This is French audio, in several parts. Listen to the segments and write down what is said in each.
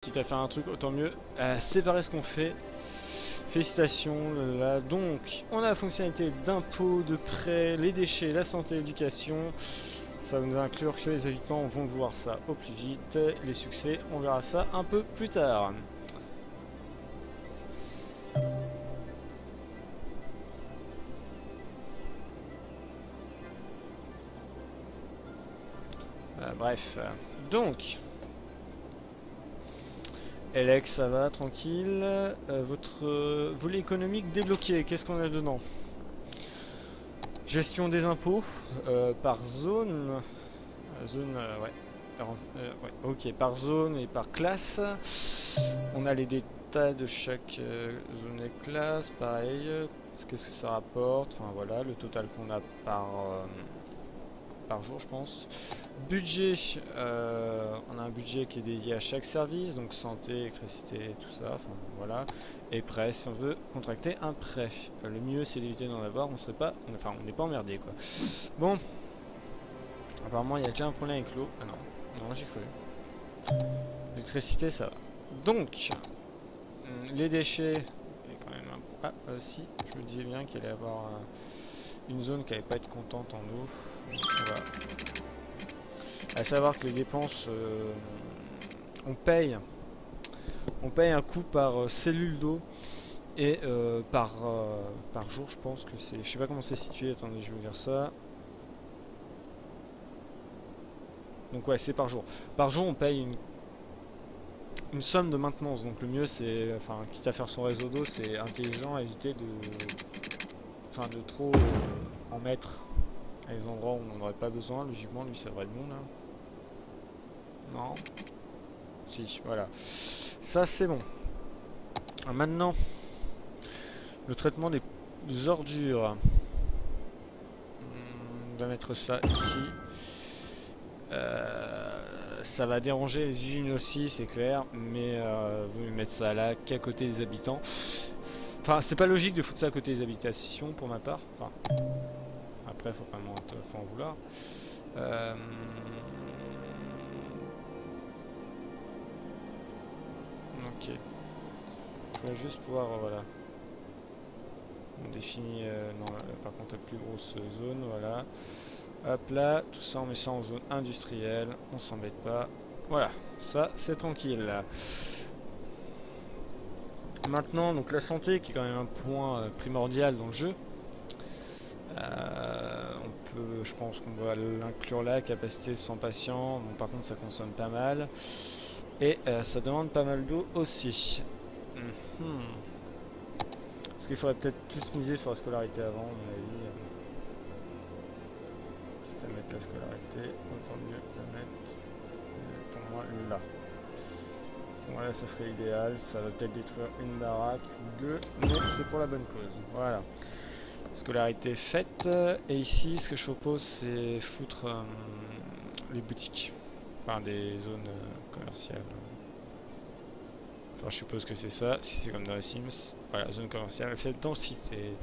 Quitte à faire un truc, autant mieux séparer ce qu'on fait. Félicitations. Là. Donc, on a la fonctionnalité d'impôt, de prêt, les déchets, la santé, l'éducation. Ça va nous inclure que les habitants vont voir ça au plus vite. Les succès, on verra ça un peu plus tard. Bref. Donc... Alex, ça va, tranquille. Votre volet économique débloqué, qu'est-ce qu'on a dedans? Gestion des impôts par zone. Zone, ouais. Ouais. Ok, par zone et par classe. On a les détails de chaque zone et classe, pareil. Qu'est-ce que ça rapporte? Enfin voilà, le total qu'on a par jour, je pense. Budget, on a un budget qui est dédié à chaque service, donc santé, électricité, tout ça, enfin voilà. Et prêt, si on veut contracter un prêt. Le mieux c'est d'éviter d'en avoir, on serait pas, enfin on n'est pas emmerdé quoi. Bon, apparemment il y a déjà un problème avec l'eau. Ah non, non j'ai cru. L'électricité ça va. Donc, les déchets, il y a quand même un... Ah si, je me disais bien qu'il allait y avoir une zone qui allait pas être contente en eau. Voilà. À savoir que les dépenses, on paye un coût par cellule d'eau et par jour, je pense que c'est, je sais pas comment c'est situé, attendez, je vais vous dire ça. Donc ouais, c'est par jour. Par jour, on paye une somme de maintenance. Donc le mieux, c'est, enfin, quitte à faire son réseau d'eau, c'est intelligent, à éviter de trop en mettre à des endroits où on n'en aurait pas besoin. Logiquement, lui, ça devrait être bon là. Non. Si, voilà. Ça, c'est bon. Alors, maintenant, le traitement des ordures. On va mettre ça ici. Ça va déranger les usines aussi, c'est clair. Mais vous mieux mettre ça là qu'à côté des habitants. Enfin, c'est pas logique de foutre ça à côté des habitations pour ma part. Enfin, après, faut en vouloir. Ok. Je vais juste pouvoir, voilà. On définit, non, par contre la plus grosse zone, voilà. Hop là, tout ça on met ça en zone industrielle, on s'embête pas. Voilà, ça c'est tranquille. Maintenant, donc la santé qui est quand même un point primordial dans le jeu. Je pense qu'on va l'inclure là, capacité 100 patients. Bon, par contre ça consomme pas mal. Et ça demande pas mal d'eau aussi. Parce qu'il faudrait peut-être plus miser sur la scolarité avant, à mon avis. Quitte à mettre la scolarité, autant mieux la mettre pour moi là. Voilà, ça serait idéal. Ça va peut-être détruire une baraque ou deux, mais c'est pour la bonne cause. Voilà. Scolarité faite. Et ici, ce que je propose, c'est foutre les boutiques. Enfin, des zones commerciales. Enfin, je suppose que c'est ça. Si c'est comme dans les Sims. Voilà, zone commerciale faite dans cité.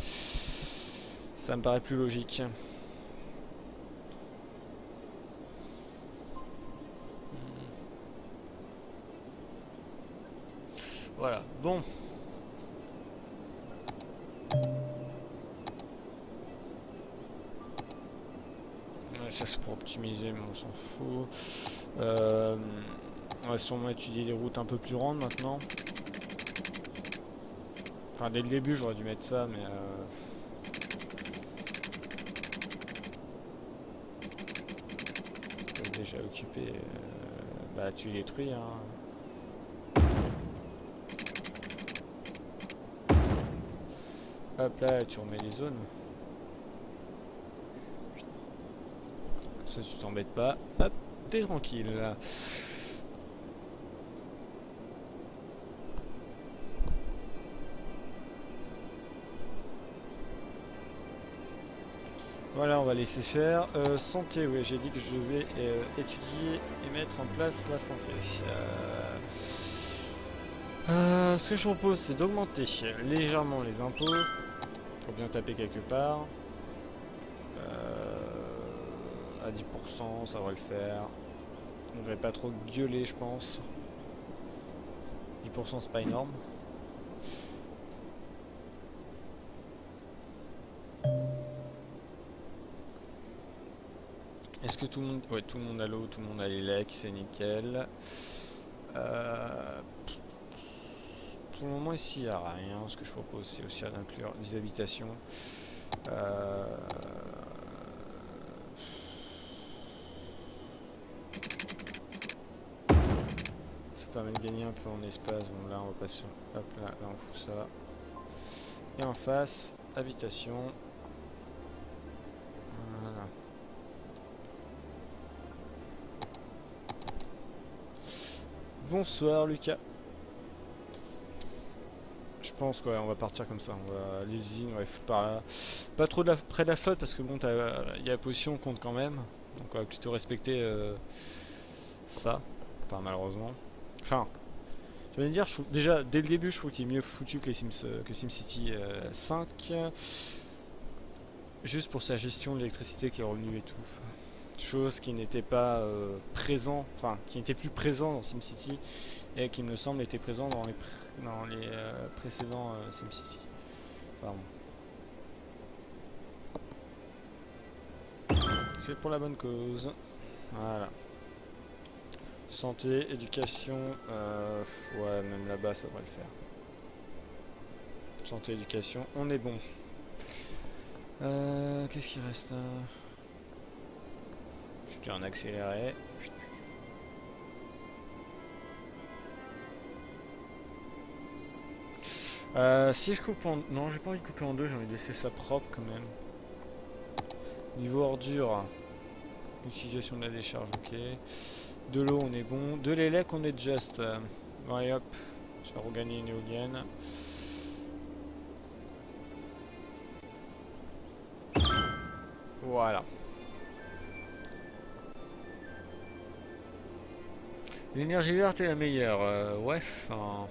Ça me paraît plus logique. Voilà, bon. Ouais, ça c'est pour optimiser, mais on s'en fout. On va sûrement étudier des routes un peu plus grandes maintenant. Enfin, dès le début, j'aurais dû mettre ça, mais... déjà occupé. Bah, tu détruis, hein. Hop là, tu remets les zones. Ça, tu t'embêtes pas. Hop, t'es tranquille. Là. Voilà, on va laisser faire. Santé, oui, j'ai dit que je vais étudier et mettre en place la santé. Ce que je propose, c'est d'augmenter légèrement les impôts. Faut bien taper quelque part. À 10%, ça va le faire. On devrait pas trop gueuler, je pense. 10% c'est pas énorme. Est-ce que tout le monde... Ouais, tout le monde a l'eau, tout le monde a les lecs, c'est nickel. Pour le moment ici il n'y a rien. Ce que je propose c'est aussi d'inclure des habitations. Ça permet de gagner un peu en espace. Bon là on va passer. Hop là, là on fout ça. Et en face, habitation. Voilà. Bonsoir Lucas. Je pense qu'on va partir comme ça. On va les usines, on va les foutre par là. Pas trop près de la flotte parce que bon, il y a la position compte quand même. Donc on va plutôt respecter ça. Enfin malheureusement. Enfin, je vais dire, déjà dès le début, je trouve qu'il est mieux foutu que SimCity 5. Juste pour sa gestion de l'électricité qui est revenue et tout. Chose qui n'était pas présent, enfin qui n'était plus présent dans SimCity et qui me semble était présent dans les précédents SimCity. Enfin, bon. C'est pour la bonne cause. Voilà. Santé, éducation, ouais même là-bas ça devrait le faire. Santé, éducation, on est bon. Qu'est-ce qui reste? Je tiens en accéléré. Si je coupe en... Non, j'ai pas envie de couper en deux, j'ai envie de laisser ça propre quand même. Niveau ordure, utilisation de la décharge, ok. De l'eau, on est bon. De l'élec, on est just. Ouais, hop, je vais regagner une éolienne. Voilà. L'énergie verte est la meilleure. Ouais, enfin...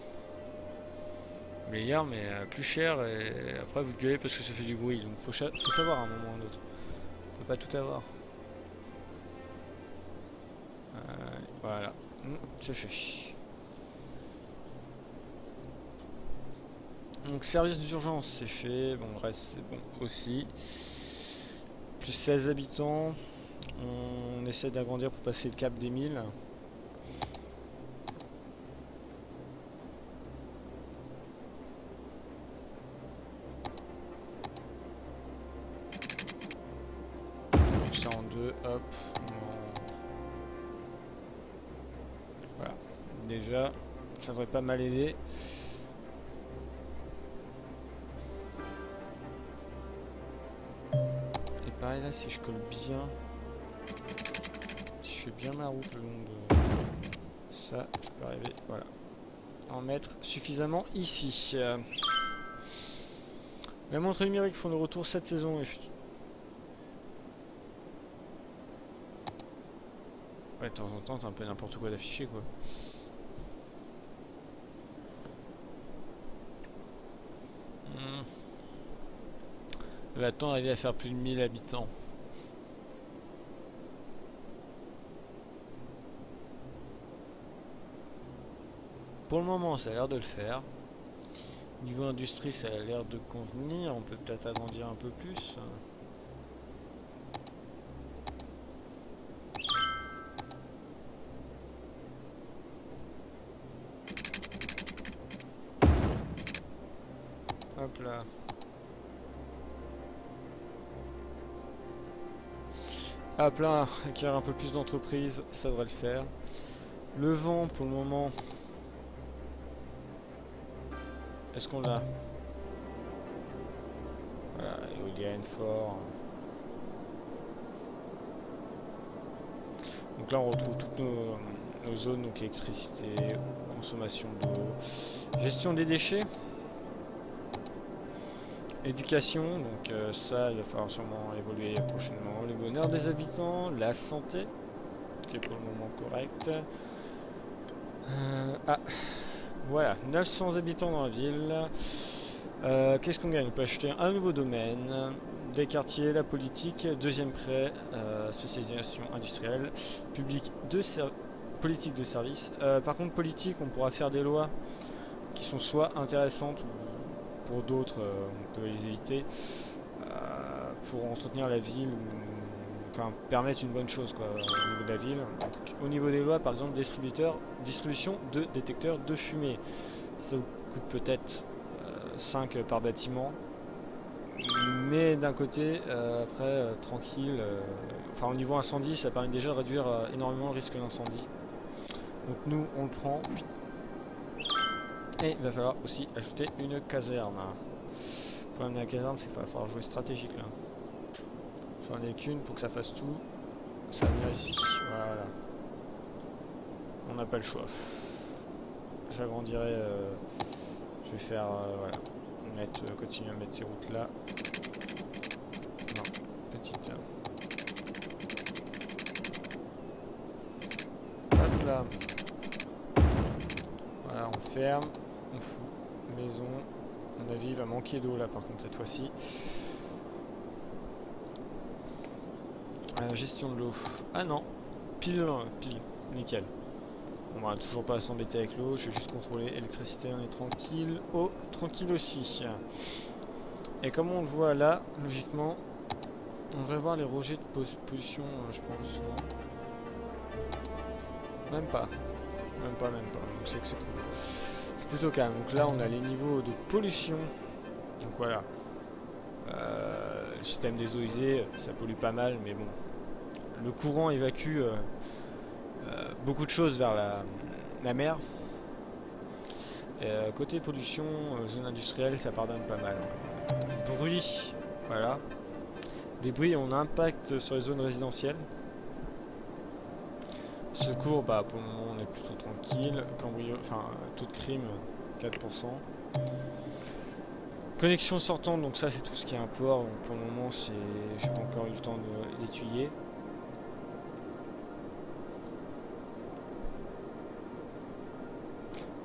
meilleure, mais plus chère. Et après, vous gueulez parce que ça fait du bruit. Donc, faut savoir à un moment ou à un autre. On peut pas tout avoir. Voilà. C'est fait. Donc, service d'urgence, c'est fait. Bon, le reste, c'est bon aussi. Plus 16 habitants. On essaie d'agrandir pour passer le cap des 1000. Ça en deux, hop. Voilà. Déjà, ça devrait pas mal aider. Et pareil là, si je colle bien, si je fais bien ma route le long de ça, je peux arriver, voilà, en mettre suffisamment ici. Les montres numériques font le retour cette saison. Ouais, de temps en temps, t'as un peu n'importe quoi d'afficher quoi. Va-t-on arriver à faire plus de 1000 habitants? Pour le moment, ça a l'air de le faire. Niveau industrie, ça a l'air de convenir. On peut peut-être agrandir un peu plus. Hop là. Hop là, acquérir un peu plus d'entreprises, ça devrait le faire. Le vent, pour le moment... Est-ce qu'on l'a? Voilà, éolienne fort. Donc là on retrouve toutes nos zones, donc électricité, consommation d'eau, gestion des déchets, éducation, donc ça il va falloir sûrement évoluer prochainement. Le bonheur des habitants, la santé, qui est pour le moment correct. Voilà, 900 habitants dans la ville. Qu'est-ce qu'on gagne? On peut acheter un nouveau domaine, des quartiers, la politique, deuxième prêt, spécialisation industrielle, public de politique de service. Par contre, politique, on pourra faire des lois qui sont soit intéressantes ou pour d'autres on peut les éviter pour entretenir la ville ou enfin permettre une bonne chose quoi, au niveau de la ville. Donc, au niveau des lois, par exemple, distribution de détecteurs de fumée. Ça vous coûte peut-être 5 par bâtiment. Mais d'un côté, après, tranquille, enfin au niveau incendie, ça permet déjà de réduire énormément le risque d'incendie. Donc nous, on le prend. Et il va falloir aussi ajouter une caserne. Le problème de la caserne, c'est qu'il va falloir jouer stratégique là. J'en ai qu'une pour que ça fasse tout. Ça va venir ici. Voilà. On n'a pas le choix. J'agrandirai. Je vais faire. Voilà. Continuer à mettre ces routes là. Non, petite. Hop là. Voilà, on ferme. On fout. Maison. À mon avis, il va manquer d'eau là par contre cette fois-ci. Gestion de l'eau. Ah non. Pile. Nickel. On va toujours pas s'embêter avec l'eau, je vais juste contrôler l'électricité, on est tranquille. Eau, tranquille aussi. Et comme on le voit là, logiquement, on devrait voir les rejets de pollution, je pense. Non. Même pas. Donc c'est que c'est cool. C'est plutôt calme. Donc là, on a les niveaux de pollution. Donc voilà. Le système des eaux usées, ça pollue pas mal, mais bon. Le courant évacue beaucoup de choses vers la mer. Côté pollution, zone industrielle, ça pardonne pas mal. Bruit, voilà. Les bruits ont un impact sur les zones résidentielles. Secours, bah pour le moment on est plutôt tranquille. Taux de crime, 4%. Connexion sortante, donc ça c'est tout ce qui est un port. Donc pour le moment j'ai pas encore eu le temps de l'étudier.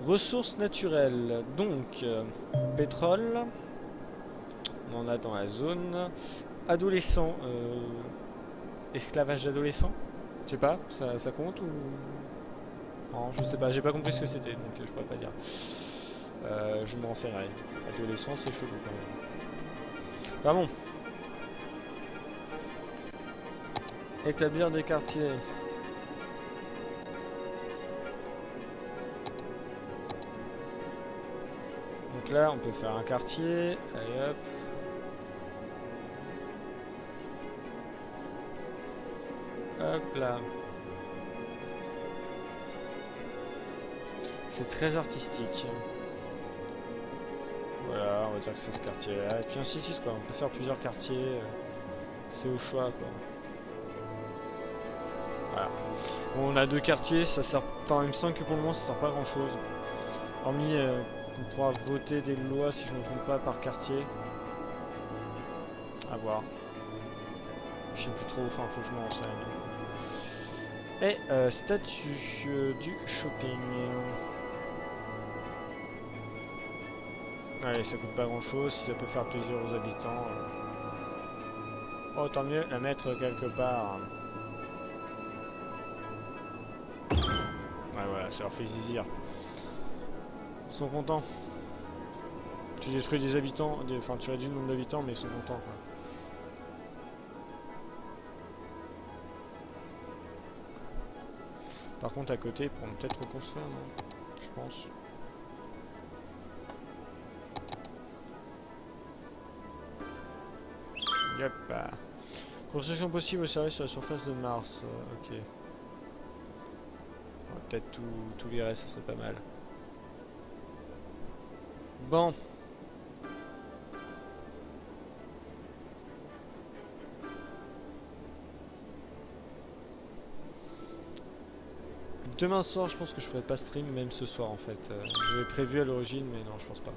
Ressources naturelles, donc pétrole, on en a dans la zone. Adolescents, esclavage d'adolescents, je sais pas, ça compte ou... Non, je sais pas, j'ai pas compris ce que c'était, donc je pourrais pas dire. Je me renseignerai. Adolescents, c'est chaud quand même. Bah bon. Établir des quartiers. Donc là, on peut faire un quartier. Allez hop. Hop là. C'est très artistique. Voilà, on va dire que c'est ce quartier-là. Et puis ainsi de suite, quoi. On peut faire plusieurs quartiers. C'est au choix, quoi. Voilà. Bon, on a 2 quartiers. Ça sert. Enfin, il me semble que pour le moment, ça sert pas à grand-chose. Hormis, on pourra voter des lois, si je ne me trompe pas, par quartier. À voir. Je sais plus trop. Enfin, faut que je me renseigne. Et statut du shopping. Allez, ça coûte pas grand chose, si ça peut faire plaisir aux habitants. Oh, tant mieux la mettre quelque part. Ouais, voilà, ça leur fait zizir. Ils sont contents. Tu détruis des habitants, enfin tu réduis le nombre d'habitants, mais ils sont contents, quoi. Par contre, à côté, ils pourront peut-être reconstruire, non? Je pense. Yep. Construction possible au service sur la surface de Mars. Ok. Peut-être tout virer, ça serait pas mal. Bon. Demain soir, je pense que je ferai pas stream, même ce soir en fait. J'avais prévu à l'origine, mais non, je pense pas.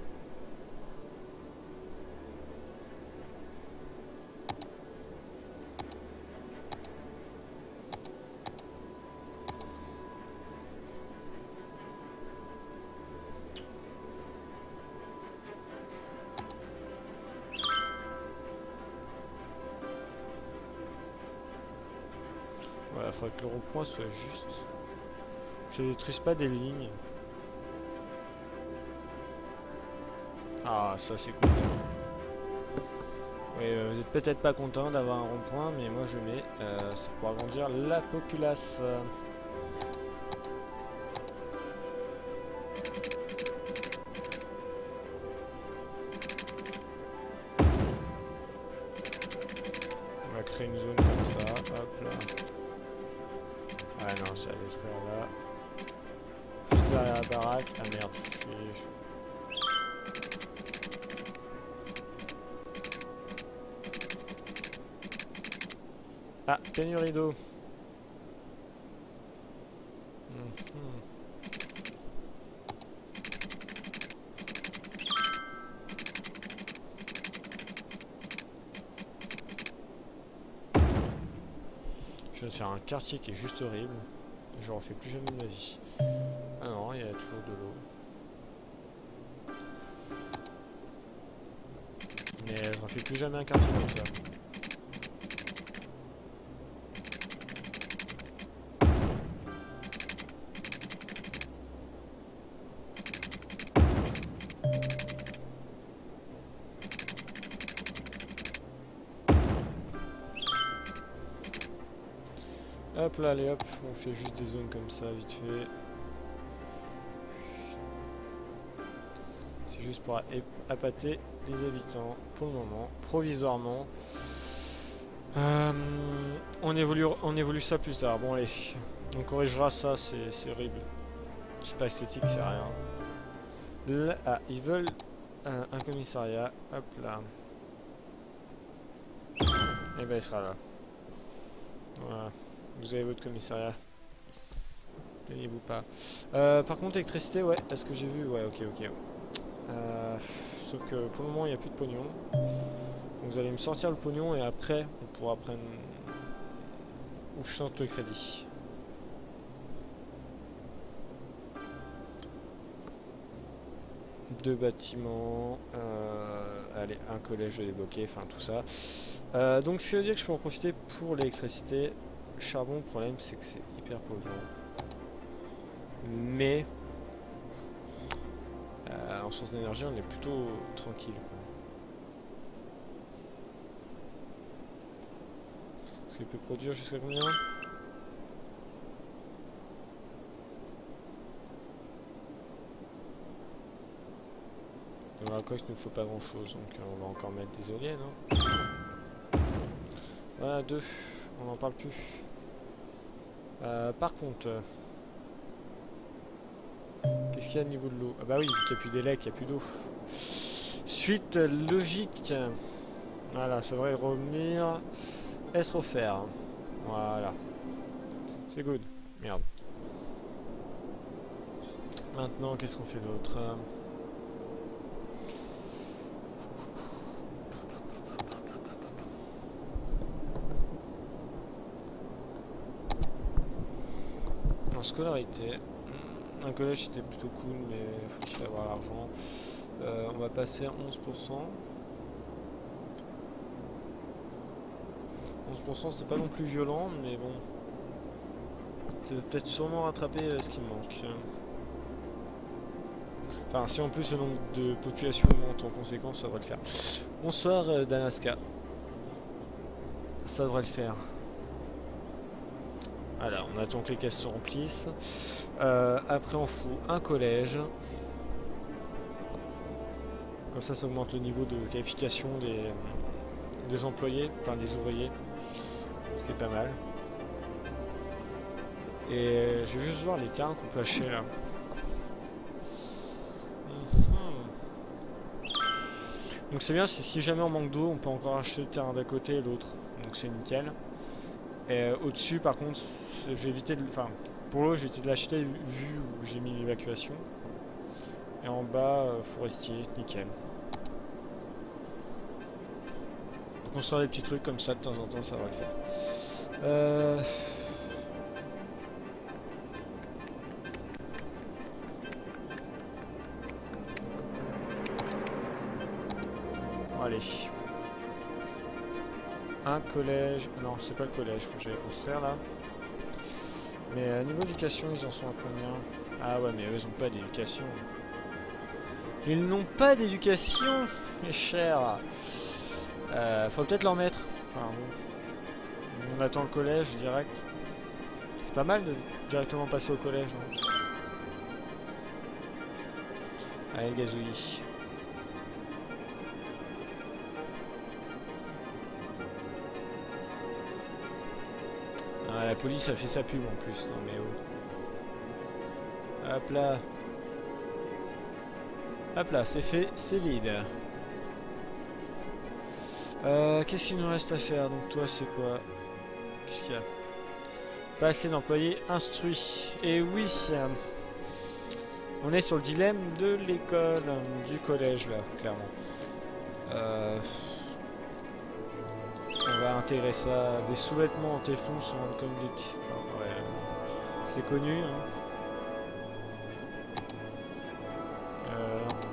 Voilà, il faudrait que le rond-point soit juste. Que ça détruise pas des lignes. Ah, ça c'est cool. Oui, vous êtes peut-être pas content d'avoir un rond-point, mais moi je mets. C'est pour agrandir la populace. On va créer une zone comme ça. Hop là. Ah non, ça allait se faire là. Juste derrière la baraque. Ah merde. Ah, pénurie d'eau. Je viens de faire un quartier qui est juste horrible. Je ne refais plus jamais de ma vie. Ah non, il y a toujours de l'eau. Mais je refais plus jamais un quartier comme ça. Hop là, allez hop, on fait juste des zones comme ça, vite fait. C'est juste pour appâter les habitants, pour le moment, provisoirement. On évolue ça plus tard, bon allez. On corrigera ça, c'est horrible. C'est pas esthétique, c'est rien. Là, ah, ils veulent un commissariat, hop là. Et ben il sera là. Voilà. Vous avez votre commissariat. Plaignez-vous pas. Par contre, électricité, ouais, est-ce que j'ai vu? Ouais, ok. Sauf que pour le moment, il n'y a plus de pognon. Donc vous allez me sortir le pognon et après, on pourra prendre... Ou je sorte le crédit. Deux bâtiments. Allez, un collège débloqué, enfin tout ça. Donc ce qui veut dire que je peux en profiter pour l'électricité. Charbon, le problème c'est que c'est hyper polluant. Mais en source d'énergie on est plutôt tranquille. Est-ce qu'il peut produire jusqu'à combien? Dans la coque il ne faut pas grand chose, donc on va encore mettre des éoliennes. Hein. Voilà, deux, on n'en parle plus. Par contre, qu'est-ce qu'il y a au niveau de l'eau? Ah bah oui, vu qu'il n'y a plus d'élec, il n'y a plus d'eau. Suite logique. Voilà, ça devrait revenir. Est-ce refaire? Voilà. C'est good. Merde. Maintenant, qu'est-ce qu'on fait d'autre? En scolarité, un collège c'était plutôt cool, mais faut qu'il fasse avoir l'argent. On va passer à 11%. 11% c'est pas non plus violent, mais bon. C'est peut-être sûrement rattraper ce qui me manque. Enfin, si en plus le nombre de population monte en conséquence, ça devrait le faire. Bonsoir Danaska. Ça devrait le faire. Voilà, on attend que les caisses se remplissent. Après on fout un collège. Comme ça augmente le niveau de qualification des employés, enfin des ouvriers. Ce qui est pas mal. Et je vais juste voir les terrains qu'on peut acheter là. Donc c'est bien, si jamais on manque d'eau, on peut encore acheter le terrain d'à côté et l'autre. Donc c'est nickel. Et au-dessus par contre, je vais éviter de... Enfin, pour l'eau, j'ai évité de l'acheter vu où j'ai mis l'évacuation. Et en bas, forestier, nickel. Pour construire des petits trucs comme ça de temps en temps, ça va le faire. Allez. Un collège. Non, c'est pas le collège que j'allais construire là. Mais niveau éducation, ils en sont à combien? Ah ouais, mais eux, ils ont pas d'éducation. Ils n'ont pas d'éducation, mes chers. Faut peut-être leur mettre. Enfin, bon. On attend le collège direct. C'est pas mal de directement passer au collège. Hein. Allez, gazouille. Ah, la police a fait sa pub en plus. Non mais oh. Hop là. Hop là, c'est fait, c'est vide. Qu'est-ce qu'il nous reste à faire? Donc toi c'est quoi? Qu'est-ce qu'il y a? Pas assez d'employés instruits. Et oui, on est sur le dilemme de l'école, du collège là, clairement. On va intégrer ça. Des sous-vêtements en téflon sont comme des petits... Oh, ouais, c'est connu. Hein.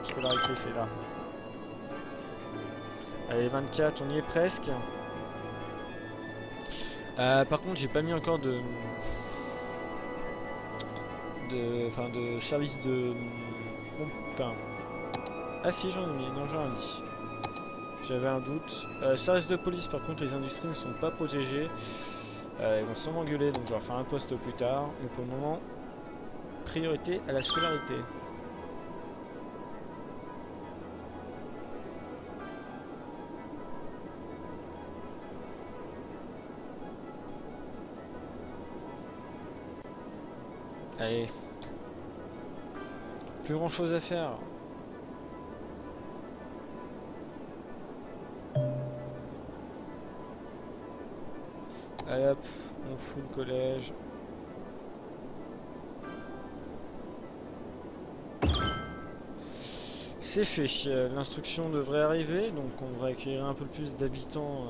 Scolarité c'est là. Allez, 24, on y est presque. Par contre, j'ai pas mis encore de service de... Enfin... Ah si, j'en ai mis, non j'en ai mis. J'avais un doute. Service de police, par contre, les industries ne sont pas protégées. Ils vont sûrement gueuler, donc je vais refaire un poste plus tard. Mais pour le moment, priorité à la scolarité. Allez. Plus grand chose à faire. Allez hop, on fout le collège. C'est fait, l'instruction devrait arriver, donc on devrait accueillir un peu plus d'habitants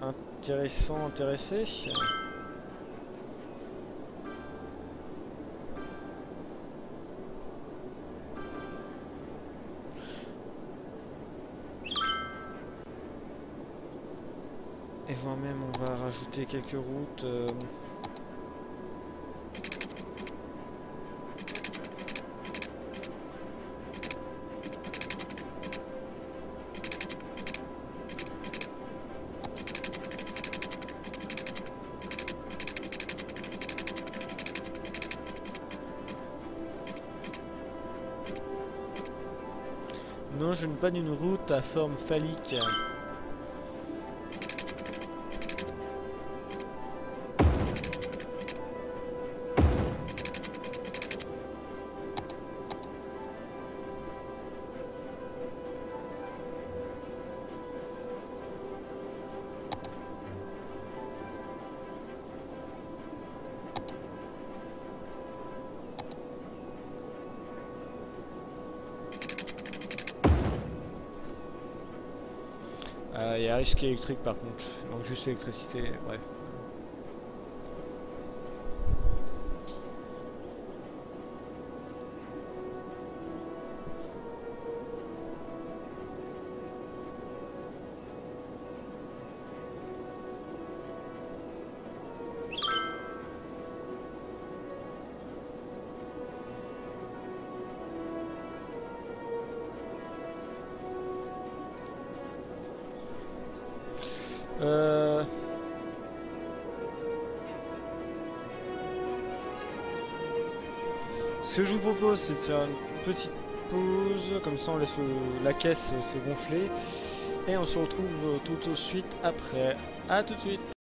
intéressés. Et voire même on va rajouter quelques routes. Non, je ne veux pas d'une route à forme phallique. Il y a risque électrique par contre, donc juste l'électricité, bref. Ce que je vous propose, c'est de faire une petite pause, comme ça on laisse la caisse se gonfler, et on se retrouve tout de suite après. A tout de suite.